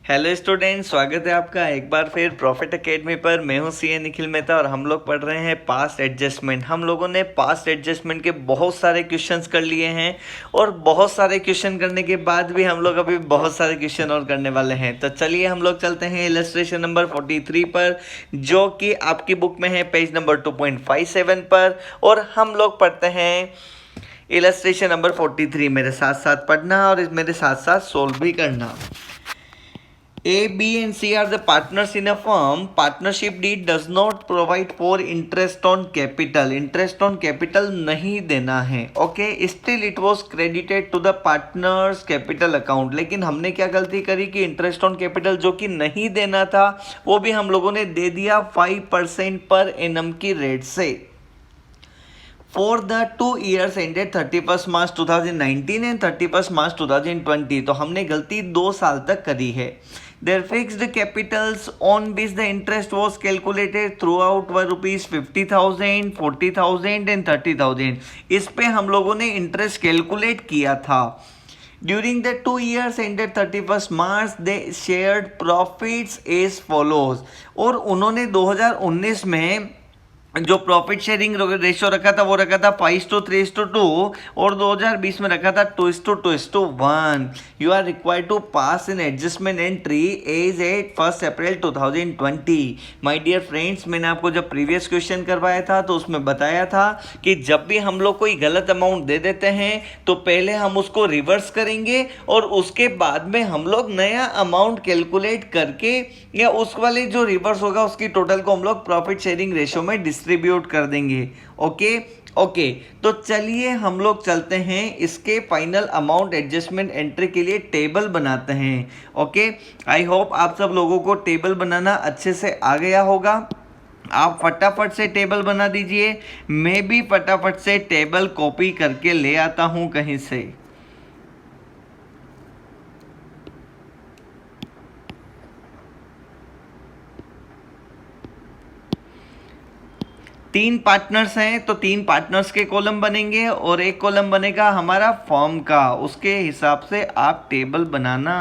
Hello student, स्वागत है आपका एक बार फिर प्रॉफिट एकेडमी पर। मैं हूं सीए निखिल मेहता और हम लोग पढ़ रहे हैं पास्ट एडजस्टमेंट। हम लोगों ने पास्ट एडजस्टमेंट के बहुत सारे क्वेश्चंस कर लिए हैं और बहुत सारे क्वेश्चन करने के बाद भी हम लोग अभी बहुत सारे क्वेश्चन और करने वाले हैं। तो चलिए हम लोग चलते हैं इलस्ट्रेशन नंबर 43 पर, जो कि आपकी बुक में है पेज नंबर 2.57 पर, और हम लोग पढ़ते हैं इलस्ट्रेशन नंबर 43। मेरे साथ साथ पढ़ना और मेरे साथ साथ सोल्व भी करना। A, B and C are the partners in a firm. Partnership deed does not provide for interest on capital. Interest on capital नहीं देना है। Okay, still it was credited to the partners capital account. लेकिन हमने क्या गलती करी कि interest on capital जो कि नहीं देना था वो भी हम लोगों ने दे दिया 5% पर annum की रेट से। For the 2 years ended 31st March 2019 and 31st March 2020, तो हमने गलती 2 साल तक करी है। Their fixed capitals on which the interest was calculated throughout were rupees 50,000, 40,000 and 30,000। इस पे हम लोगों ने इंटरेस्ट कैलकुलेट किया था। During the 2 years ended 31st March, they shared profits as follows। और उन्होंने 2019 में जो प्रॉफिट शेयरिंग रेशियो रखा था वो रखा था 5:3:2 और 2020 में रखा था 2:2:1। You are required to pass in adjustment entry as at 1 April 2020। My dear friends, मैंने आपको जब प्रीवियस क्वेश्चन करवाया था तो उसमें बताया था कि जब भी हम लोग कोई गलत अमाउंट दे देते हैं तो पहले हम उसको रिवर्स करेंगे और उसके बाद में हम लोग नया अमाउंट कैलकुलेट करके या उस वाले जो रिवर्स होगा उसकी टोटल को हम लोग प्रॉफिट शेयरिंग रेशियो में डिस्ट्रीब्यूट कर देंगे। ओके, तो चलिए हम लोग चलते हैं इसके फाइनल अमाउंट एडजस्टमेंट एंट्री के लिए टेबल बनाते हैं। ओके, आई होप आप सब लोगों को टेबल बनाना अच्छे से आ गया होगा। आप फटाफट से टेबल बना दीजिए। मैं भी फटाफट से टेबल कॉपी करके ले आता हूं कहीं से। तीन पार्टनर्स हैं तो तीन पार्टनर्स के कॉलम बनेंगे और एक कॉलम बनेगा हमारा फॉर्म का। उसके हिसाब से आप टेबल बनाना।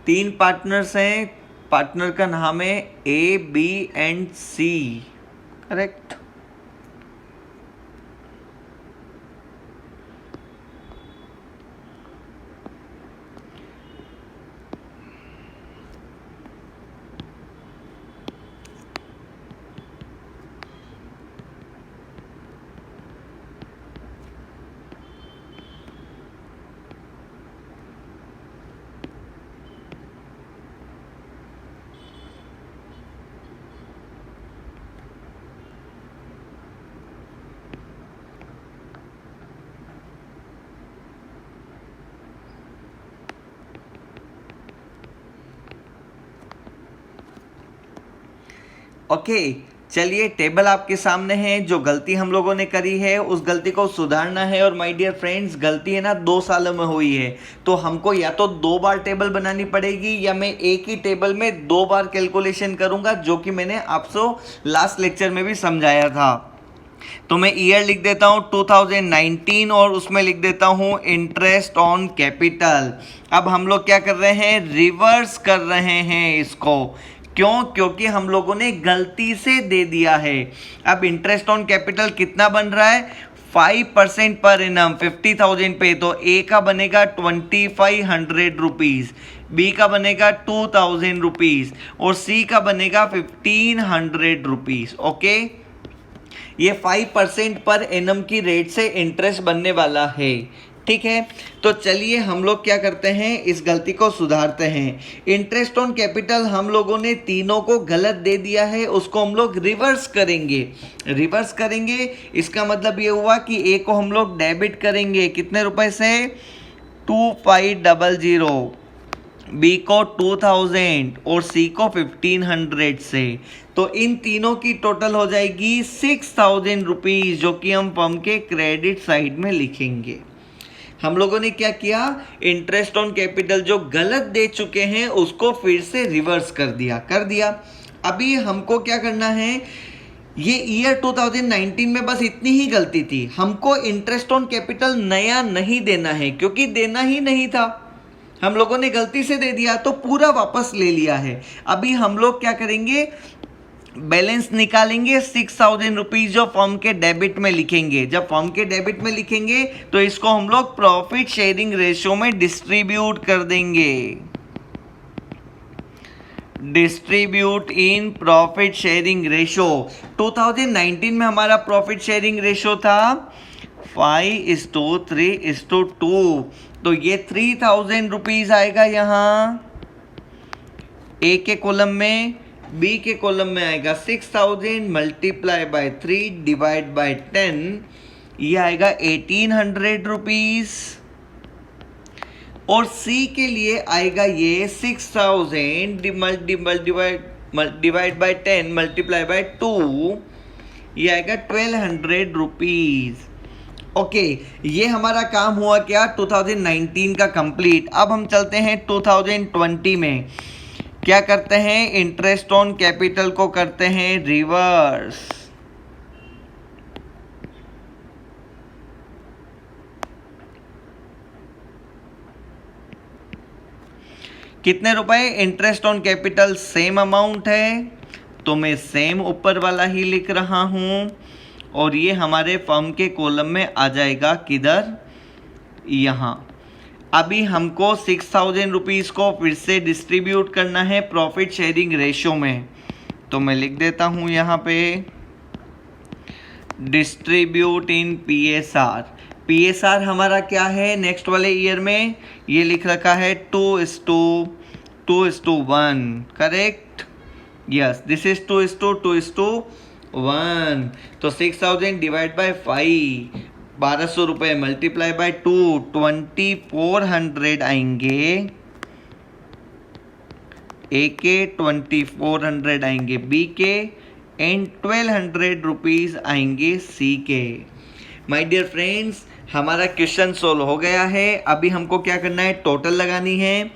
तीन पार्टनर्स हैं, पार्टनर का नाम है A, B and C. Correct. Okay, चलिए टेबल आपके सामने है। जो गलती हम लोगों ने करी है उस गलती को सुधारना है। और माय डियर फ्रेंड्स, गलती है ना 2 सालों में हुई है तो हमको या तो 2 बार टेबल बनानी पड़ेगी या मैं एक ही टेबल में 2 बार कैलकुलेशन करूंगा, जो कि मैंने आपको लास्ट लेक्चर में भी समझाया था। तो मैं ईयर लिख देता हूं 2019 और उसमें लिख देता हूं इंटरेस्ट ऑन कैपिटल। अब हम लोग क्या कर रहे हैं, रिवर्स कर रहे हैं इसको। क्यों? क्योंकि हम लोगों ने गलती से दे दिया है। अब इंटरेस्ट ऑन कैपिटल कितना बन रहा है, 5% पर एनम 50,000 पे। तो ए का बनेगा 2500 रुपीज, बी का बनेगा 2000 रुपीज और सी का बनेगा 1500 रुपीज। ओके, ये 5% पर एनम की रेट से इंटरेस्ट बनने वाला है। ठीक है, तो चलिए हम लोग क्या करते हैं, इस गलती को सुधारते हैं। इंटरेस्ट ऑन कैपिटल हम लोगों ने तीनों को गलत दे दिया है, उसको हम लोग रिवर्स करेंगे। इसका मतलब ये हुआ कि ए को हम लोग डेबिट करेंगे कितने रुपए से, 2500, बी को 2000 और सी को 1500 से। तो इन तीनों की टोटल हो जाएगी 6000 रुपीज, जो कि हम फर्म के क्रेडिट साइड में लिखेंगे। हम लोगों ने क्या किया, इंटरेस्ट ऑन कैपिटल जो गलत दे चुके हैं उसको फिर से रिवर्स कर दिया। अभी हमको क्या करना है, ये ईयर 2019 में बस इतनी ही गलती थी, हमको इंटरेस्ट ऑन कैपिटल नया नहीं देना है क्योंकि देना ही नहीं था, हम लोगों ने गलती से दे दिया तो पूरा वापस ले लिया है। अभी हम लोग क्या करेंगे, बैलेंस निकालेंगे 6,000 रुपीज जो फर्म के डेबिट में लिखेंगे। जब फर्म के डेबिट में लिखेंगे तो इसको हम लोग प्रॉफिट शेयरिंग रेशियो में डिस्ट्रीब्यूट कर देंगे, distribute in profit sharing ratio. 2019 में हमारा प्रॉफिट शेयरिंग रेशो था 5:3:2, तो ये 3,000 रुपीज आएगा यहाँ ए के कॉलम में, बी के कॉलम में आएगा 6,000 मल्टीप्लाई बाय 3 डिवाइड बाय 10, ये आएगा 1,800 रुपीज। और सी के लिए आएगा ये 6,000 डिवाइड बाय 10 मल्टीप्लाई बाय 2, ये आएगा 1,200 रुपीज। ओके, ये हमारा काम हुआ क्या 2019 का कंप्लीट। अब हम चलते हैं 2020 में, क्या करते हैं, इंटरेस्ट ऑन कैपिटल को करते हैं रिवर्स। कितने रुपए interest on capital, same amount है तो मैं सेम ऊपर वाला ही लिख रहा हूं, और ये हमारे फर्म के कॉलम में आ जाएगा किधर, यहाँ। अभी हमको 6,000 रुपीज़ को फिर से डिस्ट्रीब्यूट करना है प्रॉफिट शेयरिंग रेशियो में, तो मैं लिख देता हूँ यहाँ पे डिस्ट्रीब्यूट इन PSR। PSR हमारा क्या है नेक्स्ट वाले ईयर में, ये लिख रखा है 2:1, करेक्ट, यस, दिस इज 2:1। तो 6,000 डिवाइड बाय 5, 1,200 रुपये मल्टीप्लाई बाय 2, 2,400 आएंगे ए के, 2,400 आएंगे बी के, एंड 1,200 रुपीज़ आएंगे सी के। माय डियर फ्रेंड्स, हमारा क्वेश्चन सोल्व हो गया है। अभी हमको क्या करना है, टोटल लगानी है।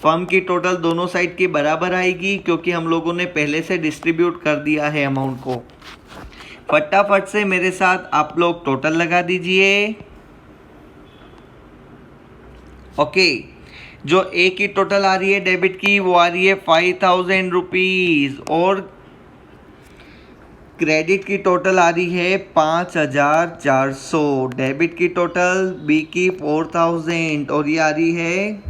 फर्म की टोटल दोनों साइड की बराबर आएगी क्योंकि हम लोगों ने पहले से डिस्ट्रीब्यूट कर दिया है अमाउंट को। फटाफट से मेरे साथ आप लोग टोटल लगा दीजिए। ओके, जो ए की टोटल आ रही है डेबिट की वो आ रही है 5,000 रुपीज, और क्रेडिट की टोटल आ रही है 5,400। डेबिट की टोटल बी की 4,000 और ये आ रही है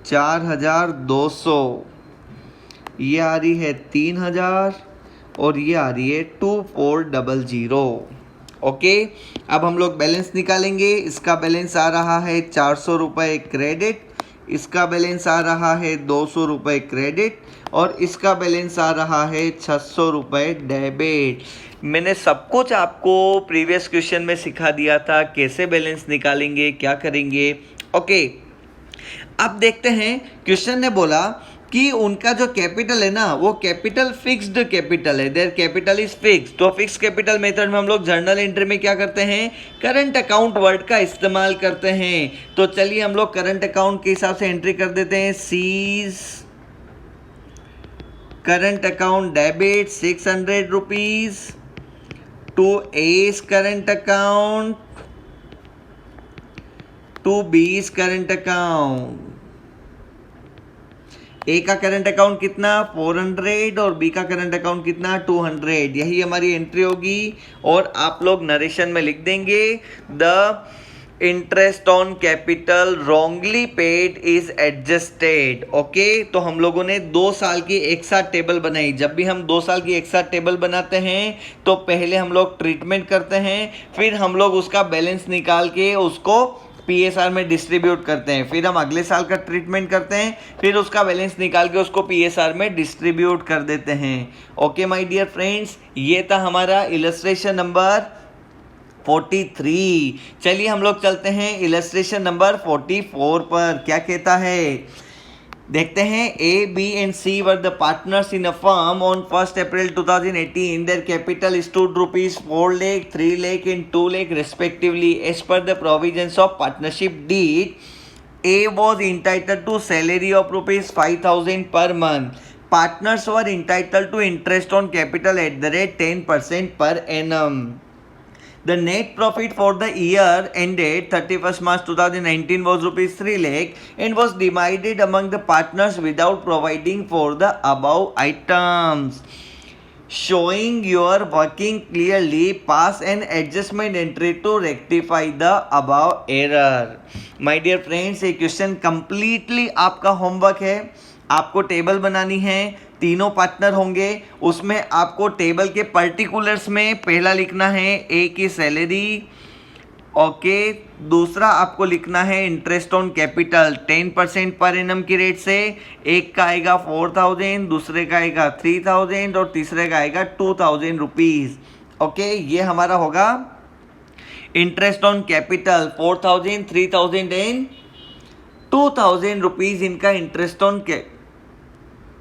4,200, ये आ रही है 3,000 और ये आ रही है 2,400। ओके, अब हम लोग बैलेंस निकालेंगे। इसका बैलेंस आ रहा है 400 रुपये क्रेडिट, इसका बैलेंस आ रहा है 200 रुपये क्रेडिट, और इसका बैलेंस आ रहा है 600 रुपये डेबिट। मैंने सब कुछ आपको प्रीवियस क्वेश्चन में सिखा दिया था कैसे बैलेंस निकालेंगे, क्या करेंगे। ओके, अब देखते हैं, क्वेश्चन ने बोला कि उनका जो कैपिटल है ना वो कैपिटल फिक्स्ड कैपिटल है, देयर कैपिटल इज फिक्स्ड। तो फिक्स कैपिटल मेथड में हम लोग जर्नल एंट्री में क्या करते हैं, करंट अकाउंट वर्ड का इस्तेमाल करते हैं। तो चलिए हम लोग करंट अकाउंट के हिसाब से एंट्री कर देते हैं। C's current account debit 600 rupees to A's current account to B's current account. A का करंट अकाउंट कितना 400 और बी का करंट अकाउंट कितना 200, यही हमारी एंट्री होगी। और आप लोग नरेशन में लिख देंगे the interest on capital wrongly paid is adjusted. Okay, तो हम लोगों ने 2 साल की एक साथ टेबल बनाई। जब भी हम 2 साल की एक साथ टेबल बनाते हैं तो पहले हम लोग ट्रीटमेंट करते हैं, फिर हम लोग उसका बैलेंस निकाल के उसको PSR में डिस्ट्रीब्यूट करते हैं, फिर हम अगले साल का ट्रीटमेंट करते हैं, फिर उसका बैलेंस निकाल के उसको PSR में डिस्ट्रीब्यूट कर देते हैं। ओके माय डियर फ्रेंड्स, ये था हमारा इलस्ट्रेशन नंबर 43। चलिए हम लोग चलते हैं इलस्ट्रेशन नंबर 44 पर। क्या कहता है देखते हैं। A, B and C were the partners in a firm on 1st April 2018. Their capital stood rupees 4 lakh, 3 lakh and 2 lakh respectively. As per the provisions of partnership deed, A was entitled to salary of rupees 5,000 per month. partners were entitled to interest on capital at the rate 10% per annum. The net profit for the year ended 31st March 2019 was rupees 3 lakh and was divided among the partners without providing for the above items. Showing your working clearly, pass an adjustment entry to rectify the above error. My dear friends, ये question completely आपका homework है. आपको table बनानी है, तीनों partner होंगे, उसमें आपको टेबल के पर्टिकुलर्स में पहला लिखना है ए की सैलरी, ओके. दूसरा आपको लिखना है interest on capital 10% per annum की रेट से. एक का आएगा 4000, दूसरे का आएगा 3000 और तीसरे का आएगा 2000 रुपीज. ओके, ये हमारा होगा interest on capital 4000, 3000 and 2000 rupees इनका इंटरेस्ट ऑन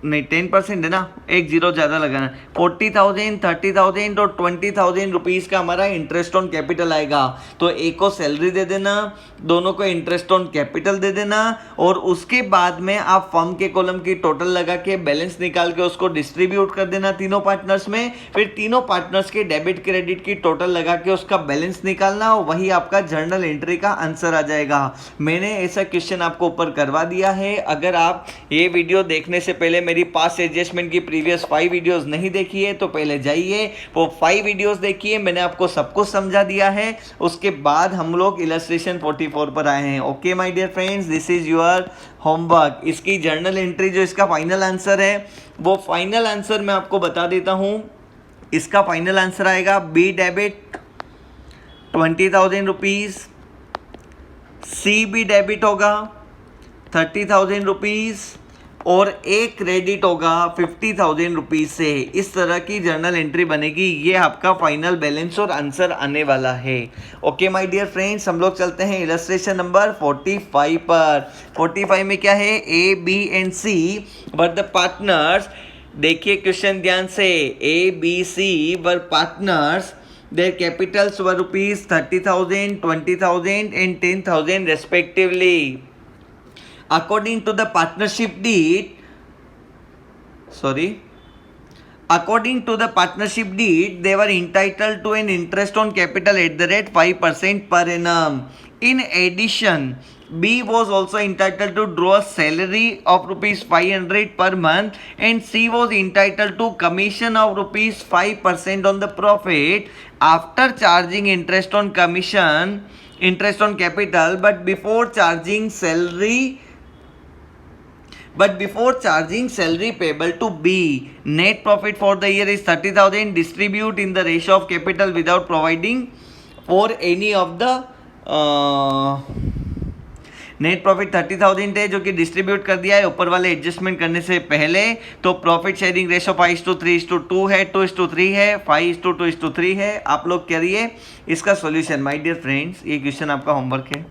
नहीं 10% है ना, एक जीरो ज़्यादा लगाना. 40,000, 30,000 और 20,000 रुपीज़ का हमारा इंटरेस्ट ऑन कैपिटल आएगा. तो एक को सैलरी दे देना, दोनों को इंटरेस्ट ऑन कैपिटल दे देना और उसके बाद में आप फर्म के कॉलम की टोटल लगा के बैलेंस निकाल के उसको डिस्ट्रीब्यूट कर देना तीनों पार्टनर्स में. फिर तीनों पार्टनर्स के डेबिट क्रेडिट की टोटल लगा के उसका बैलेंस निकालना और वही आपका जर्नल एंट्री का आंसर आ जाएगा. मैंने ऐसा क्वेश्चन आपको ऊपर करवा दिया है. अगर आप ये वीडियो देखने से पहले मेरी पास्ट एडजस्टमेंट की प्रीवियस 5 वीडियोस नहीं देखी है तो पहले जाइए वो 5 वीडियोस देखिए. मैंने आपको सब कुछ समझा दिया है. उसके बाद हम लोग इलस्ट्रेशन 44 पर आए हैं. Okay my dear friends, this is your homework. इसकी जर्नल एंट्री जो इसका फाइनल आंसर है वो फाइनल आंसर मैं आपको बता देता हूं. इसका फाइनल आंसर आएगा B debit 20,000 rupees, C B debit होगा 30,000 रुपीज और एक क्रेडिट होगा 50,000 रुपीज से. इस तरह की जर्नल एंट्री बनेगी. ये आपका फाइनल बैलेंस और आंसर आने वाला है. ओके माय डियर फ्रेंड्स, हम लोग चलते हैं इलस्ट्रेशन नंबर 45 पर. 45 में क्या है, A B and C were the partners. देखिए क्वेश्चन ध्यान से. A B C were partners. Their capitals were rupees 30,000, 20,000 and 10,000 respectively. According to the partnership deed, they were entitled to an interest on capital at the rate 5% per annum. In addition, B was also entitled to draw a salary of rupees 500 per month and C was entitled to commission of rupees 5% on the profit after charging interest on capital, but before charging salary payable to B. Net profit for the year is 30,000. Distribute in the ratio of capital without providing for any of the net profit 30,000 है जो कि distribute कर दिया है ऊपर वाले adjustment करने से पहले. तो प्रॉफिट शेयरिंग रेशो 5:3:2 है, 2:3 है, 5:2:3 है. आप लोग करिए इसका सॉल्यूशन. माय डियर फ्रेंड्स, ये क्वेश्चन आपका होमवर्क है.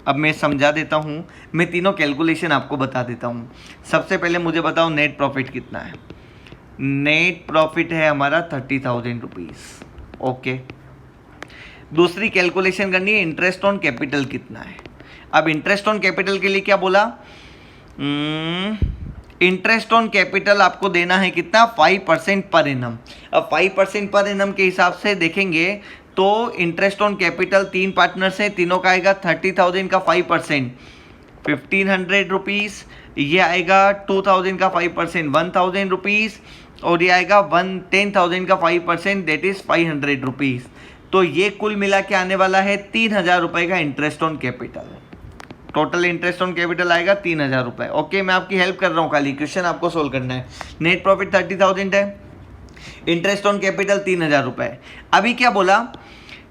अब मैं समझा देता हूँ. मैं तीनों कैलकुलेशन आपको बता देता हूँ. सबसे पहले मुझे बताओ नेट प्रॉफिट कितना है. नेट प्रॉफिट है हमारा 30,000 रुपीज़. ओके, दूसरी कैलकुलेशन करनी है इंटरेस्ट ऑन कैपिटल कितना है. अब इंटरेस्ट ऑन कैपिटल के लिए क्या बोला, इंटरेस्ट ऑन कैपिटल आपको देना है कितना, 5% पर एनम. अब 5% पर एनम के हिसाब से देखेंगे तो इंटरेस्ट ऑन कैपिटल तीन पार्टनर्स हैं, तीनों का आएगा 30,000 का 5% 1,500 रुपीज़. ये आएगा 2,000 का 5% 1,000 रुपीज़ और ये आएगा 10,000 का 5% दैट इज़ 500 रुपीज़. तो ये कुल मिला के आने वाला है 3,000 रुपये का interest on capital. Total interest on capital आएगा 3,000 रुपये. ओके, मैं आपकी हेल्प कर रहा हूँ, खाली क्वेश्चन आपको सोल्व करना है. नेट प्रॉफिट 30,000 है, इंटरेस्ट ऑन कैपिटल 3,000 रुपये. अभी क्या बोला,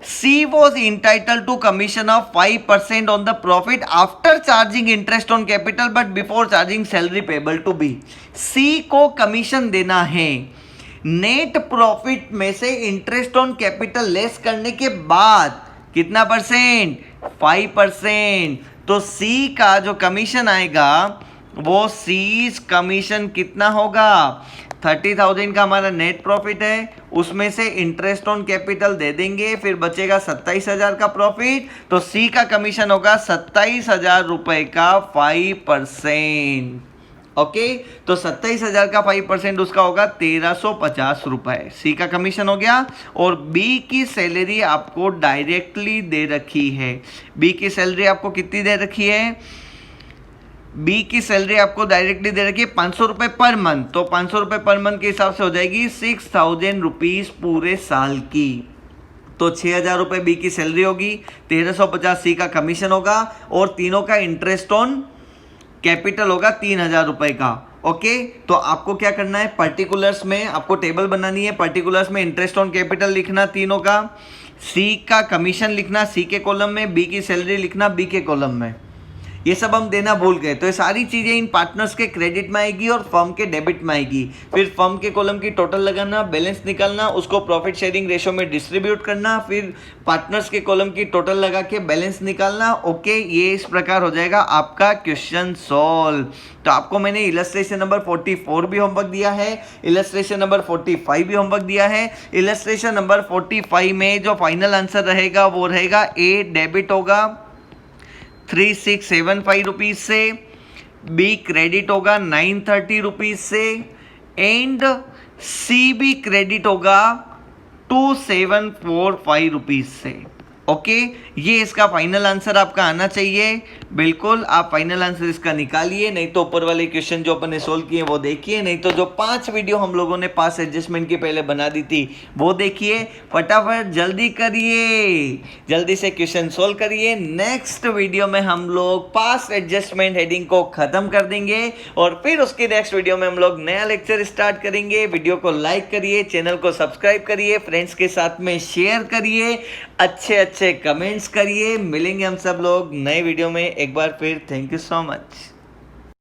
C was entitled to commission of 5% on the profit after charging interest on capital but before charging salary payable to B. C को कमीशन देना है नेट प्रॉफिट में से इंटरेस्ट ऑन कैपिटल लेस करने के बाद. कितना परसेंट, 5%. तो सी का जो कमीशन आएगा वो सीज कमीशन कितना होगा, 30,000 का हमारा नेट प्रॉफिट है, उसमें से इंटरेस्ट ऑन कैपिटल दे देंगे, फिर बचेगा 27,000 का प्रॉफिट. तो सी का कमीशन होगा 27,000 रुपए का 5%. ओके, तो 27,000 का 5% उसका होगा 1350 रुपए, सी का कमीशन हो गया। और बी की सैलरी आपको डायरेक्टली दे रखी है। बी की सैलरी आपको कितनी दे रखी है? बी की सैलरी आपको डायरेक्टली दे रखी है 500 रुपए पर मंथ। तो 500 रुपए पर मंथ के हिसाब से हो जाएगी 6,000 रुपीज पूरे साल की। तो 6,000 रुपए बी की सैलरी होगी, 1350 सी का कमीशन होगा और तीनों का इंटरेस्ट ऑन कैपिटल होगा 3,000 रुपए का। ओके, तो आपको क्या करना है, पर्टिकुलर्स में आपको टेबल बनानी है। पर्टिकुलर्स में इंटरेस्ट ऑन कैपिटल लिखना तीनों का, सी का कमीशन लिखना सी के कॉलम में, बी की सैलरी लिखना बी के कॉलम में। ये सब हम देना भूल गए, तो ये सारी चीजें इन पार्टनर्स के क्रेडिट में आएगी और फर्म के डेबिट में आएगी। फिर फर्म के कॉलम की टोटल लगाना, बैलेंस निकालना, उसको प्रॉफिट शेयरिंग रेशो में डिस्ट्रीब्यूट करना, फिर पार्टनर्स के कॉलम की टोटल लगा के बैलेंस निकालना। ओके, ये इस प्रकार हो जाएगा आपका क्वेश्चन सॉल्व। तो आपको मैंने इलस्ट्रेशन नंबर 44 भी होमवर्क दिया है, इलस्ट्रेशन नंबर 45 भी होमवर्क दिया है। इलस्ट्रेशन नंबर 45 में जो फाइनल आंसर रहेगा वो रहेगा ए डेबिट होगा 3675 रुपीज से, बी क्रेडिट होगा 930 रुपीज से एंड सी भी क्रेडिट होगा 2745 रुपीज से। ओके, ये इसका फाइनल आंसर आपका आना चाहिए। बिल्कुल आप फाइनल आंसर इसका निकालिए, नहीं तो ऊपर वाले क्वेश्चन जो अपन ने सोल्व किए वो देखिए, नहीं तो जो 5 वीडियो हम लोगों ने पास एडजस्टमेंट की पहले बना दी थी वो देखिए। फटाफट जल्दी करिए, जल्दी से क्वेश्चन सोल्व करिए। नेक्स्ट वीडियो में हम लोग पास एडजस्टमेंट हेडिंग को खत्म कर देंगे और फिर उसकी नेक्स्ट वीडियो में हम लोग नया लेक्चर स्टार्ट करेंगे। वीडियो को लाइक करिए, चैनल को सब्सक्राइब करिए, फ्रेंड्स के साथ में शेयर करिए, अच्छे कमेंट्स करिए। मिलेंगे हम सब लोग नए वीडियो में। एक बार फिर थैंक यू सो मच।